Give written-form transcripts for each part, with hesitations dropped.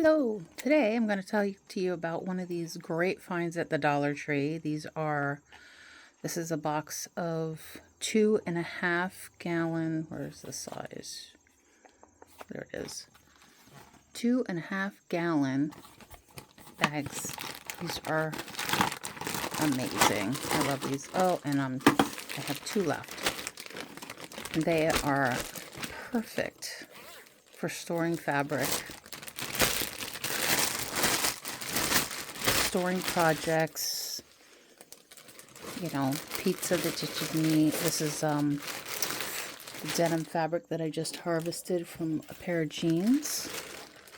Hello! Today I'm going to tell you about one of these great finds at the Dollar Tree. This is a box of 2.5 gallon, where's the size? There it is. 2.5 gallon bags. These are amazing. I love these. Oh, and I have 2 left. They are perfect for storing fabric, storing projects, pizza that you should need. This is denim fabric that I just harvested from a pair of jeans,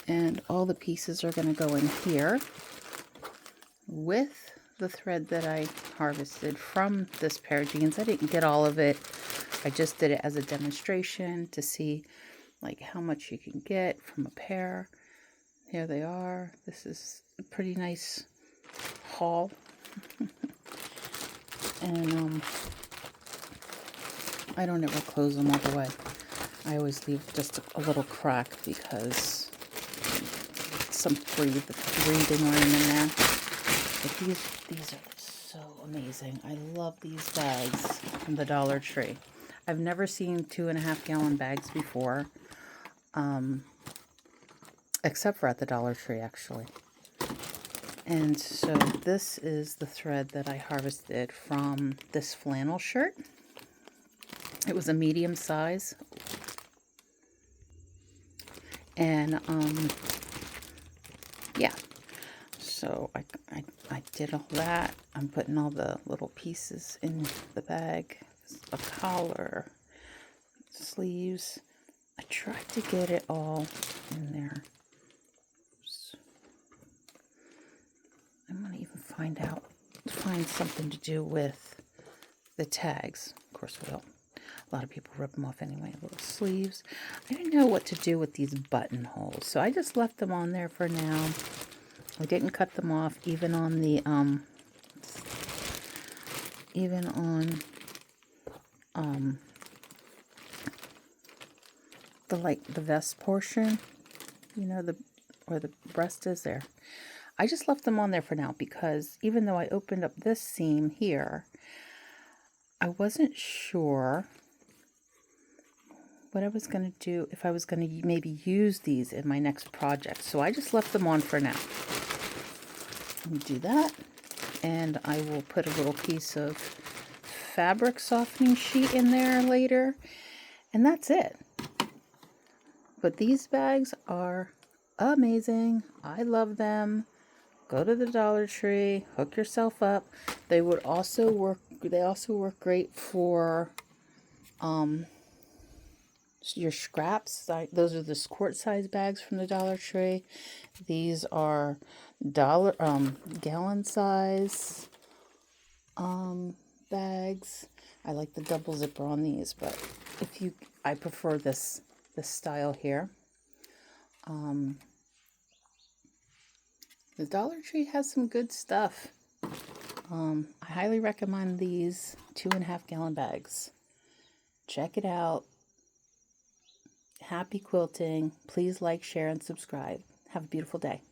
and all the pieces are going to go in here with the thread that I harvested from this pair of jeans. I didn't get all of it. I just did it as a demonstration to see like how much you can get from a pair. Here they are. This is a pretty nice haul. And I don't ever close them all the way. I always leave just a little crack because some breathing room in there. But these are so amazing. I love these bags from the Dollar Tree. I've never seen 2.5 gallon bags before, except for at the Dollar Tree actually. And so this is the thread that I harvested from this flannel shirt. It was a medium size. And yeah. So I did all that. I'm putting all the little pieces in the bag. A collar, sleeves. I tried to get it all in there. I'm going to even find something to do with the tags. Of course, a lot of people rip them off anyway. Little sleeves. I didn't know what to do with these buttonholes, so I just left them on there for now. I didn't cut them off, even on the the vest portion, where the breast is there. I just left them on there for now because even though I opened up this seam here, I wasn't sure what I was going to do, if I was going to maybe use these in my next project. So I just left them on for now. Let me do that. And I will put a little piece of fabric softening sheet in there later. And that's it. But these bags are amazing. I love them. Go to the Dollar Tree, hook yourself up. They also work great for your scraps. Those are the quart size bags from the Dollar Tree. These are gallon size bags. I like the double zipper on these, but I prefer this style here. The Dollar Tree has some good stuff. I highly recommend these 2.5 gallon bags. Check it out. Happy quilting. Please like, share, and subscribe. Have a beautiful day.